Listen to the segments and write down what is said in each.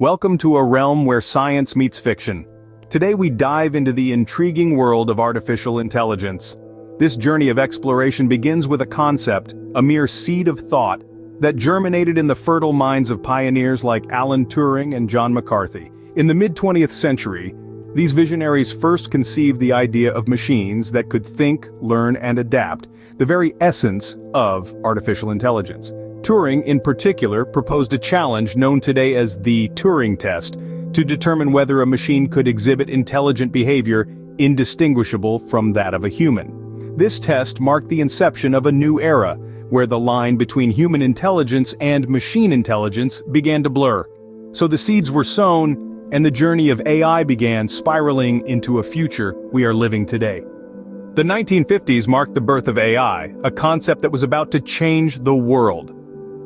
Welcome to a realm where science meets fiction. Today we dive into the intriguing world of artificial intelligence. This journey of exploration begins with a concept, a mere seed of thought, that germinated in the fertile minds of pioneers like Alan Turing and John McCarthy. In the mid-20th century, these visionaries first conceived the idea of machines that could think, learn, and adapt, the very essence of artificial intelligence. Turing, in particular, proposed a challenge known today as the Turing test to determine whether a machine could exhibit intelligent behavior indistinguishable from that of a human. This test marked the inception of a new era, where the line between human intelligence and machine intelligence began to blur. So the seeds were sown, and the journey of AI began spiraling into a future we are living today. The 1950s marked the birth of AI, a concept that was about to change the world.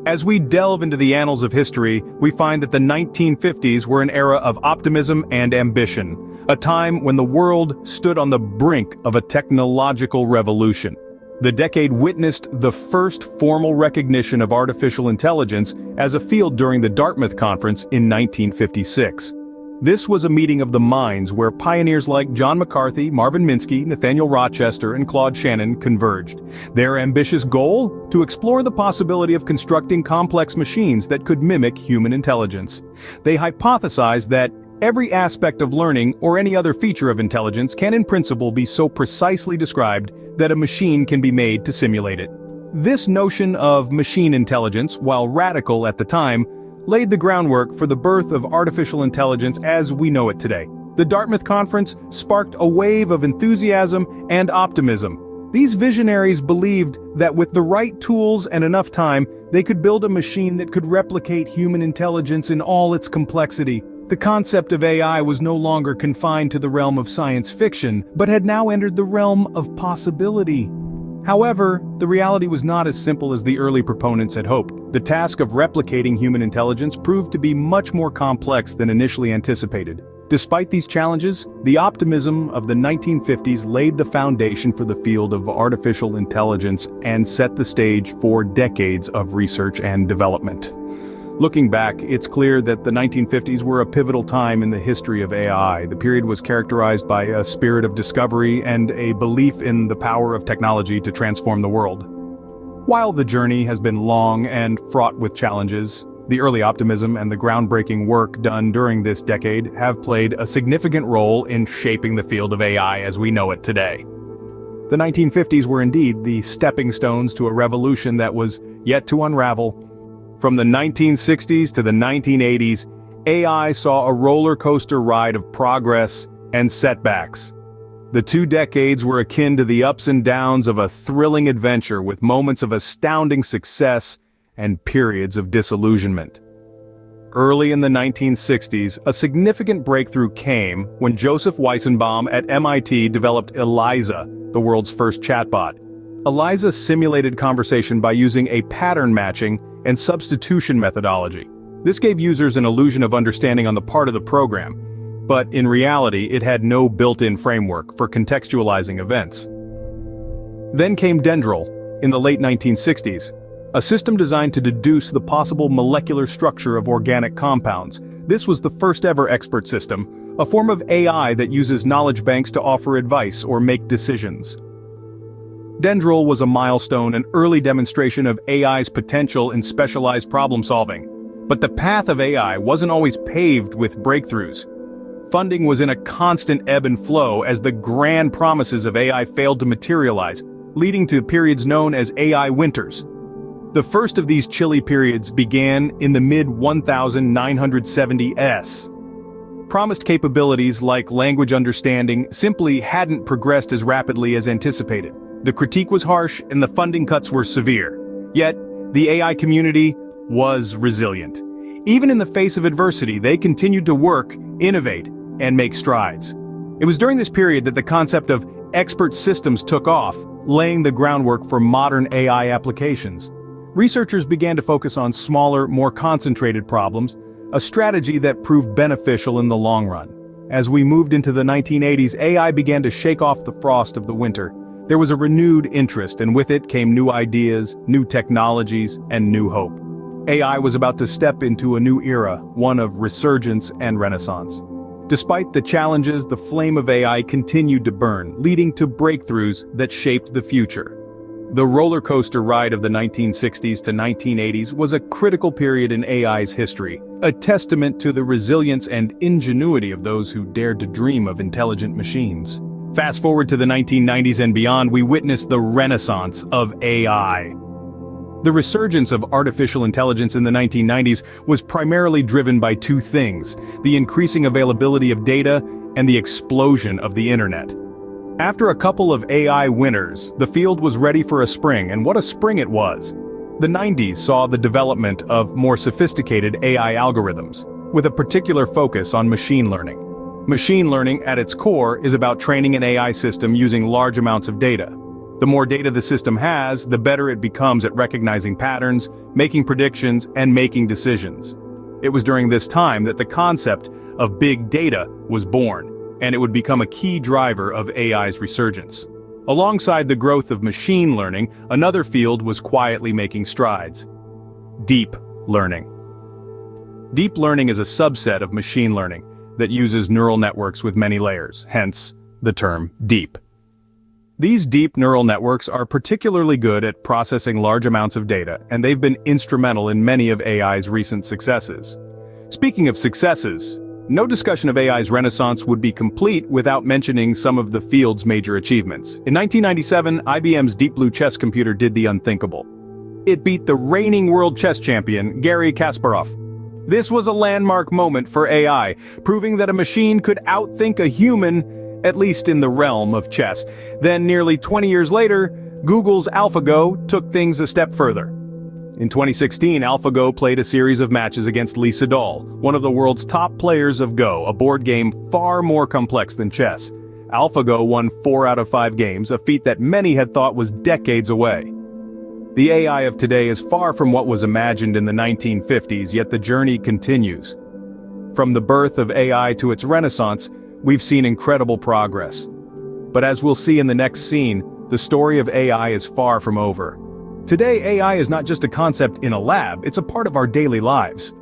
As we delve into the annals of history, we find that the 1950s were an era of optimism and ambition, a time when the world stood on the brink of a technological revolution. The decade witnessed the first formal recognition of artificial intelligence as a field during the Dartmouth Conference in 1956. This was a meeting of the minds where pioneers like John McCarthy, Marvin Minsky, Nathaniel Rochester, and Claude Shannon converged. Their ambitious goal? To explore the possibility of constructing complex machines that could mimic human intelligence. They hypothesized that every aspect of learning or any other feature of intelligence can in principle be so precisely described that a machine can be made to simulate it. This notion of machine intelligence, while radical at the time, laid the groundwork for the birth of artificial intelligence as we know it today. The Dartmouth Conference sparked a wave of enthusiasm and optimism. These visionaries believed that with the right tools and enough time, they could build a machine that could replicate human intelligence in all its complexity. The concept of AI was no longer confined to the realm of science fiction, but had now entered the realm of possibility. However, the reality was not as simple as the early proponents had hoped. The task of replicating human intelligence proved to be much more complex than initially anticipated. Despite these challenges, the optimism of the 1950s laid the foundation for the field of artificial intelligence and set the stage for decades of research and development. Looking back, it's clear that the 1950s were a pivotal time in the history of AI. The period was characterized by a spirit of discovery and a belief in the power of technology to transform the world. While the journey has been long and fraught with challenges, the early optimism and the groundbreaking work done during this decade have played a significant role in shaping the field of AI as we know it today. The 1950s were indeed the stepping stones to a revolution that was yet to unravel. From the 1960s to the 1980s, AI saw a roller coaster ride of progress and setbacks. The 2 decades were akin to the ups and downs of a thrilling adventure with moments of astounding success and periods of disillusionment. Early in the 1960s, a significant breakthrough came when Joseph Weissenbaum at MIT developed ELIZA, the world's first chatbot. ELIZA simulated conversation by using a pattern matching and substitution methodology. This gave users an illusion of understanding on the part of the program, but in reality it had no built-in framework for contextualizing events. Then came Dendrol, in the late 1960s, a system designed to deduce the possible molecular structure of organic compounds. This was the first ever expert system, a form of AI that uses knowledge banks to offer advice or make decisions. Dendrol was a milestone, an early demonstration of AI's potential in specialized problem-solving. But the path of AI wasn't always paved with breakthroughs. Funding was in a constant ebb and flow as the grand promises of AI failed to materialize, leading to periods known as AI winters. The first of these chilly periods began in the mid-1970s. Promised capabilities like language understanding simply hadn't progressed as rapidly as anticipated. The critique was harsh and the funding cuts were severe. Yet, the AI community was resilient. Even in the face of adversity, they continued to work, innovate, and make strides. It was during this period that the concept of expert systems took off, laying the groundwork for modern AI applications. Researchers began to focus on smaller, more concentrated problems, a strategy that proved beneficial in the long run. As we moved into the 1980s, AI began to shake off the frost of the winter. There was a renewed interest, and with it came new ideas, new technologies, and new hope. AI was about to step into a new era, one of resurgence and renaissance. Despite the challenges, the flame of AI continued to burn, leading to breakthroughs that shaped the future. The roller coaster ride of the 1960s to 1980s was a critical period in AI's history, a testament to the resilience and ingenuity of those who dared to dream of intelligent machines. Fast forward to the 1990s and beyond, we witnessed the renaissance of AI. The resurgence of artificial intelligence in the 1990s was primarily driven by two things: the increasing availability of data and the explosion of the internet. After a couple of AI winners, the field was ready for a spring, and what a spring it was. The 90s saw the development of more sophisticated AI algorithms, with a particular focus on machine learning. Machine learning, at its core, is about training an AI system using large amounts of data. The more data the system has, the better it becomes at recognizing patterns, making predictions, and making decisions. It was during this time that the concept of big data was born, and it would become a key driver of AI's resurgence. Alongside the growth of machine learning, another field was quietly making strides: deep learning. Deep learning is a subset of machine learning that uses neural networks with many layers, hence the term deep. These deep neural networks are particularly good at processing large amounts of data, and they've been instrumental in many of AI's recent successes. Speaking of successes, no discussion of AI's renaissance would be complete without mentioning some of the field's major achievements. In 1997, IBM's Deep Blue chess computer did the unthinkable. It beat the reigning world chess champion, Garry Kasparov. This was a landmark moment for AI, proving that a machine could outthink a human, at least in the realm of chess. Then, nearly 20 years later, Google's AlphaGo took things a step further. In 2016, AlphaGo played a series of matches against Lee Sedol, one of the world's top players of Go, a board game far more complex than chess. AlphaGo won 4 out of 5 games, a feat that many had thought was decades away. The AI of today is far from what was imagined in the 1950s, yet the journey continues. From the birth of AI to its renaissance, we've seen incredible progress. But as we'll see in the next scene, the story of AI is far from over. Today, AI is not just a concept in a lab, it's a part of our daily lives.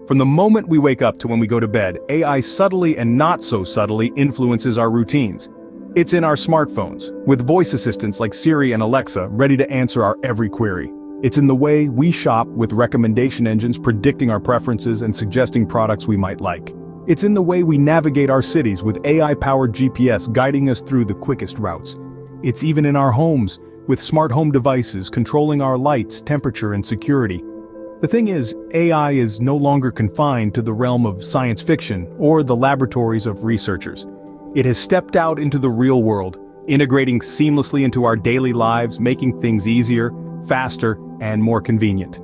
From the moment we wake up to when we go to bed, AI subtly and not so subtly influences our routines. It's in our smartphones, with voice assistants like Siri and Alexa ready to answer our every query. It's in the way we shop, with recommendation engines predicting our preferences and suggesting products we might like. It's in the way we navigate our cities, with AI-powered GPS guiding us through the quickest routes. It's even in our homes, with smart home devices controlling our lights, temperature, and security. The thing is, AI is no longer confined to the realm of science fiction or the laboratories of researchers. It has stepped out into the real world, integrating seamlessly into our daily lives, making things easier, faster, and more convenient.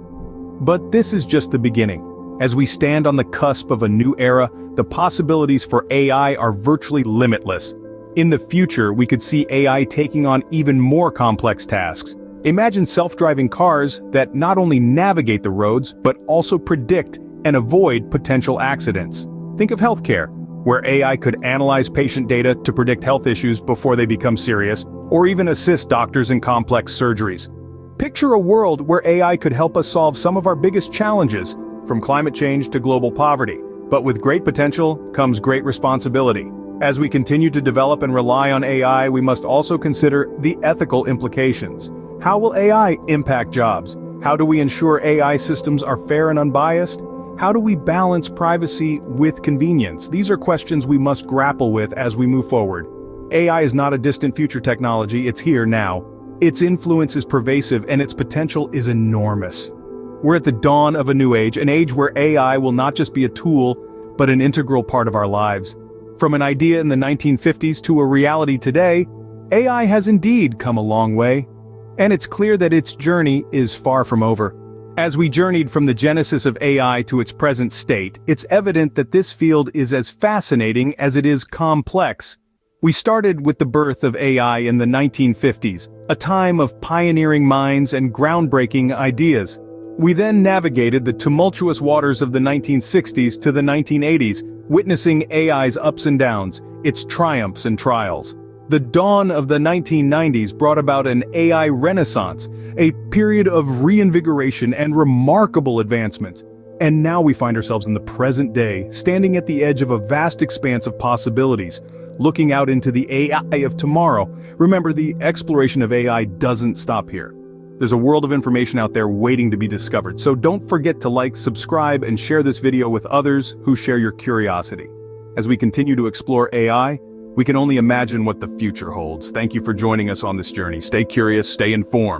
But this is just the beginning. As we stand on the cusp of a new era, the possibilities for AI are virtually limitless. In the future, we could see AI taking on even more complex tasks. Imagine self-driving cars that not only navigate the roads, but also predict and avoid potential accidents. Think of healthcare, where AI could analyze patient data to predict health issues before they become serious, or even assist doctors in complex surgeries. Picture a world where AI could help us solve some of our biggest challenges, from climate change to global poverty. But with great potential comes great responsibility. As we continue to develop and rely on AI, we must also consider the ethical implications. How will AI impact jobs? How do we ensure AI systems are fair and unbiased? How do we balance privacy with convenience? These are questions we must grapple with as we move forward. AI is not a distant future technology, it's here now. Its influence is pervasive and its potential is enormous. We're at the dawn of a new age, an age where AI will not just be a tool, but an integral part of our lives. From an idea in the 1950s to a reality today, AI has indeed come a long way. And it's clear that its journey is far from over. As we journeyed from the genesis of AI to its present state, it's evident that this field is as fascinating as it is complex. We started with the birth of AI in the 1950s, a time of pioneering minds and groundbreaking ideas. We then navigated the tumultuous waters of the 1960s to the 1980s, witnessing AI's ups and downs, its triumphs and trials. The dawn of the 1990s brought about an AI renaissance, a period of reinvigoration and remarkable advancements. And now we find ourselves in the present day, standing at the edge of a vast expanse of possibilities, looking out into the AI of tomorrow. Remember, the exploration of AI doesn't stop here. There's a world of information out there waiting to be discovered, so don't forget to like, subscribe, and share this video with others who share your curiosity. As we continue to explore AI, we can only imagine what the future holds. Thank you for joining us on this journey. Stay curious, stay informed.